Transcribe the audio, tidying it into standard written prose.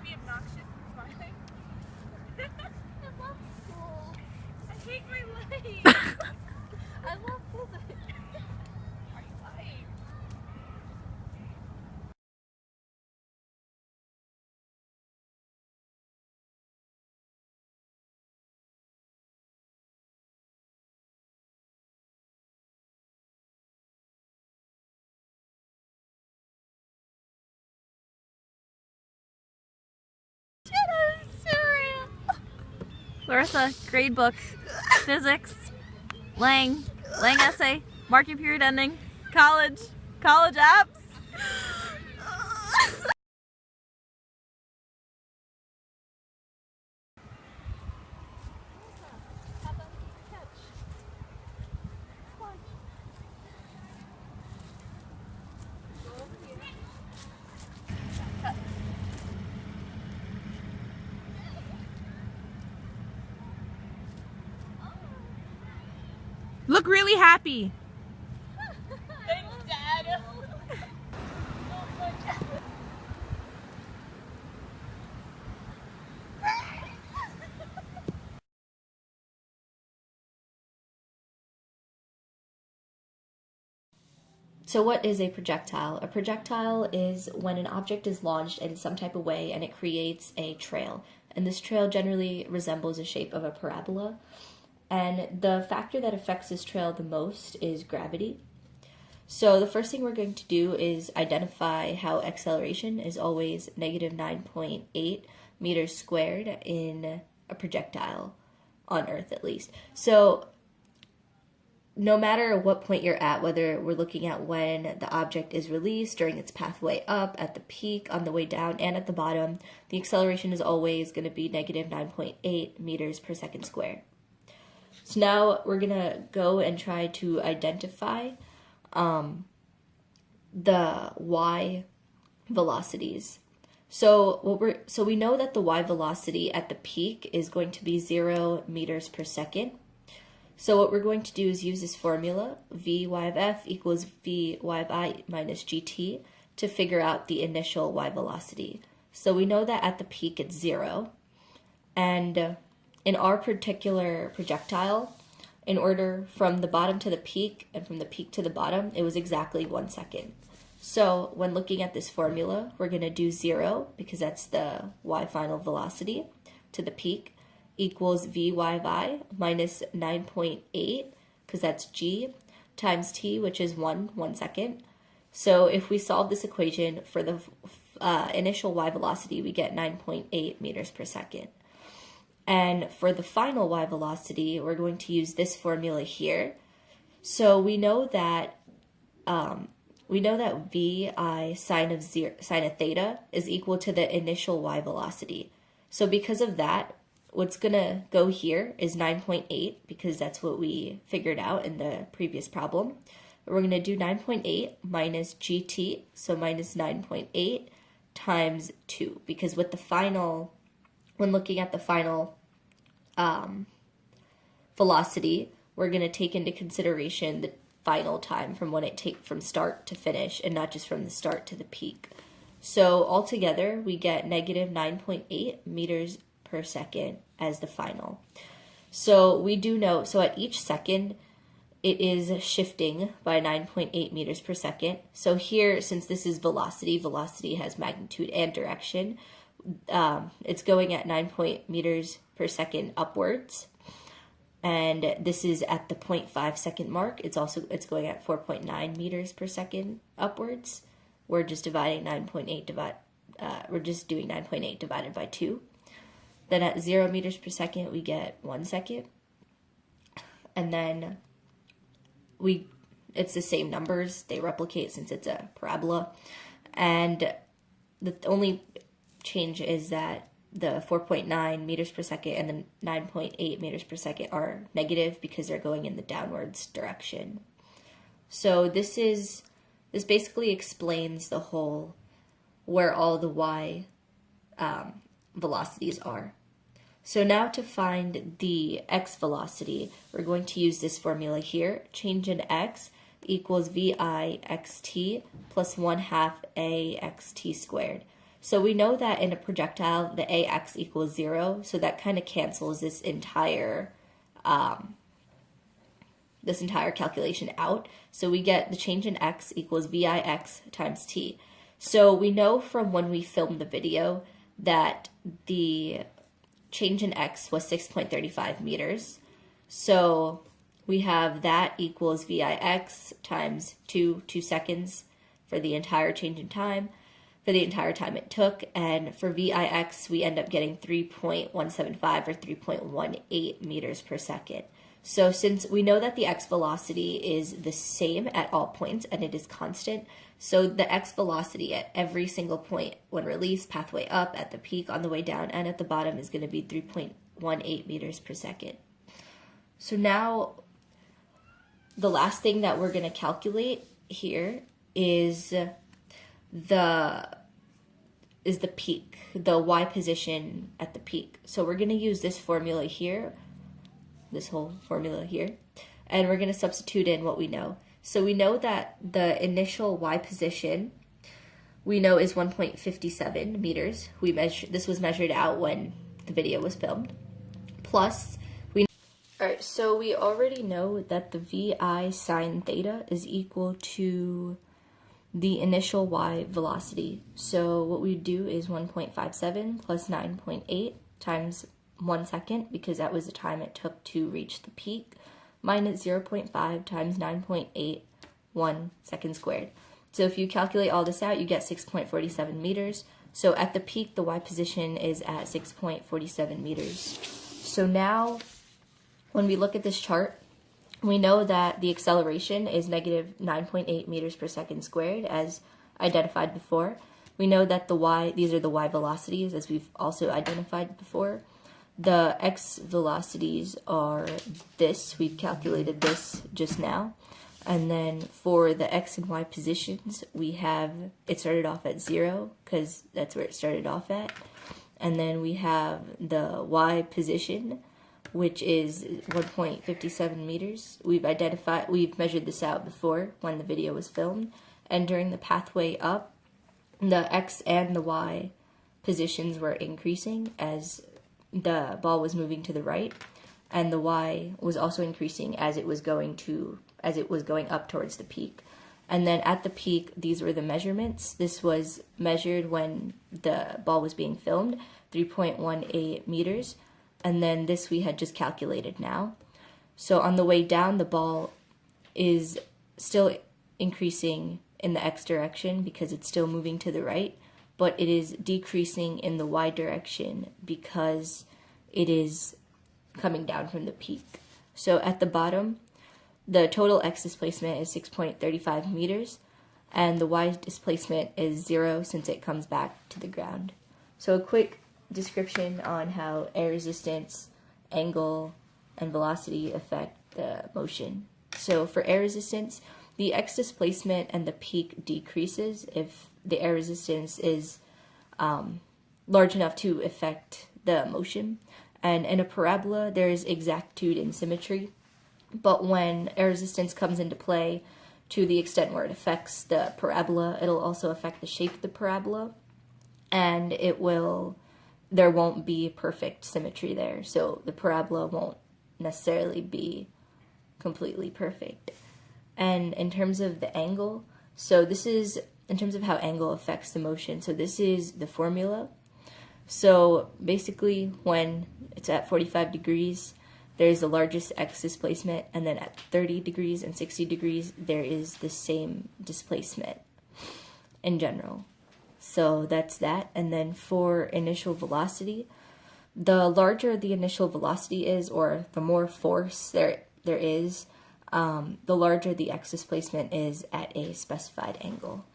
be obnoxious and smiling. I love school. I hate my life. I love physics. Are you lying? Clarissa, grade book, physics, Lang essay, mark your period ending, college apps. Look really happy. Thanks, Dad. So what is a projectile? A projectile is when an object is launched in some type of way and it creates a trail. And this trail generally resembles the shape of a parabola. And the factor that affects this trail the most is gravity. So the first thing we're going to do is identify how acceleration is always negative 9.8 meters squared in a projectile, on Earth at least. So no matter what point you're at, whether we're looking at when the object is released, during its pathway up, at the peak, on the way down, and at the bottom, the acceleration is always going to be negative 9.8 meters per second squared. So now we're going to go and try to identify the y velocities. So we know that the y velocity at the peak is going to be 0 meters per second. So what we're going to do is use this formula, Vy of f equals Vy of I minus gt, to figure out the initial y velocity. So we know that at the peak it's 0. And in our particular projectile, in order from the bottom to the peak and from the peak to the bottom, it was exactly 1 second. So when looking at this formula, we're going to do 0, because that's the y final velocity, to the peak, equals Vy of I minus 9.8, because that's g, times t, which is 1 second. So if we solve this equation for the initial y velocity, we get 9.8 meters per second. And for the final y velocity, we're going to use this formula here. So we know that Vi sine of theta is equal to the initial y velocity. So because of that, what's going to go here is 9.8, because that's what we figured out in the previous problem. We're going to do 9.8 minus gt, so minus 9.8 times 2, because with the final, when looking at the final velocity, we're going to take into consideration the final time from when it takes from start to finish, and not just from the start to the peak. So altogether, we get negative 9.8 meters per second as the final. So we do know, so at each second, it is shifting by 9.8 meters per second. So here, since this is velocity, velocity has magnitude and direction, it's going at 9 meters per second upwards. And this is at the 0.5 second mark. It's going at 4.9 meters per second upwards. We're just dividing 9.8 we're just doing 9.8 divided by 2. Then at 0 meters per second, we get 1 second. And then it's the same numbers. They replicate since it's a parabola. And the only change is that the 4.9 meters per second and the 9.8 meters per second are negative, because they're going in the downwards direction. So this basically explains the whole, where all the y velocities are. So now to find the x velocity, we're going to use this formula here. Change in x equals Vi xt plus 1/2 a xt squared. So we know that in a projectile, the ax equals 0, so that kind of cancels this entire calculation out. So we get the change in x equals vix times t. So we know from when we filmed the video that the change in x was 6.35 meters. So we have that equals vix times 2 seconds for the entire change in time, for the entire time it took. And for vix, we end up getting 3.175 or 3.18 meters per second. So since we know that the x velocity is the same at all points and it is constant, so the x velocity at every single point when released, pathway up, at the peak, on the way down, and at the bottom is going to be 3.18 meters per second. So now the last thing that we're going to calculate here is the peak, the y position at the peak. So we're going to use this formula here, this whole formula here, and we're going to substitute in what we know. So we know that the initial y position we know is 1.57 meters. This was measured out when the video was filmed. Plus, alright, so we already know that the vi sine theta is equal to the initial y velocity. So what we do is 1.57 plus 9.8 times 1 second, because that was the time it took to reach the peak, minus 0.5 times 9.81 seconds squared. So if you calculate all this out, you get 6.47 meters. So at the peak, the y position is at 6.47 meters. So now, when we look at this chart, we know that the acceleration is negative 9.8 meters per second squared, as identified before. We know that these are the y velocities, as we've also identified before. The x velocities are this. We've calculated this just now. And then for the x and y positions, it started off at 0, because that's where it started off at. And then we have the y position, which is 1.57 meters. We've measured this out before when the video was filmed. And during the pathway up, the x and the y positions were increasing as the ball was moving to the right, and the y was also increasing as it was going up towards the peak. And then at the peak, these were the measurements. This was measured when the ball was being filmed, 3.18 meters, and then this we had just calculated now. So on the way down, the ball is still increasing in the x direction because it's still moving to the right, but it is decreasing in the y direction because it is coming down from the peak. So at the bottom, the total x displacement is 6.35 meters, and the y displacement is 0 since it comes back to the ground. So a quick description on how air resistance, angle, and velocity affect the motion. So for air resistance, the x displacement and the peak decreases if the air resistance is large enough to affect the motion. And in a parabola, there is exactitude and symmetry. But when air resistance comes into play to the extent where it affects the parabola, it'll also affect the shape of the parabola, and there won't be perfect symmetry there. So the parabola won't necessarily be completely perfect. And in terms of the angle, so this is in terms of how angle affects the motion. So this is the formula. So basically, when it's at 45 degrees, there's the largest x displacement, and then at 30 degrees and 60 degrees, there is the same displacement in general. So that's that. And then for initial velocity, the larger the initial velocity is, or the more force there is, the larger the x displacement is at a specified angle.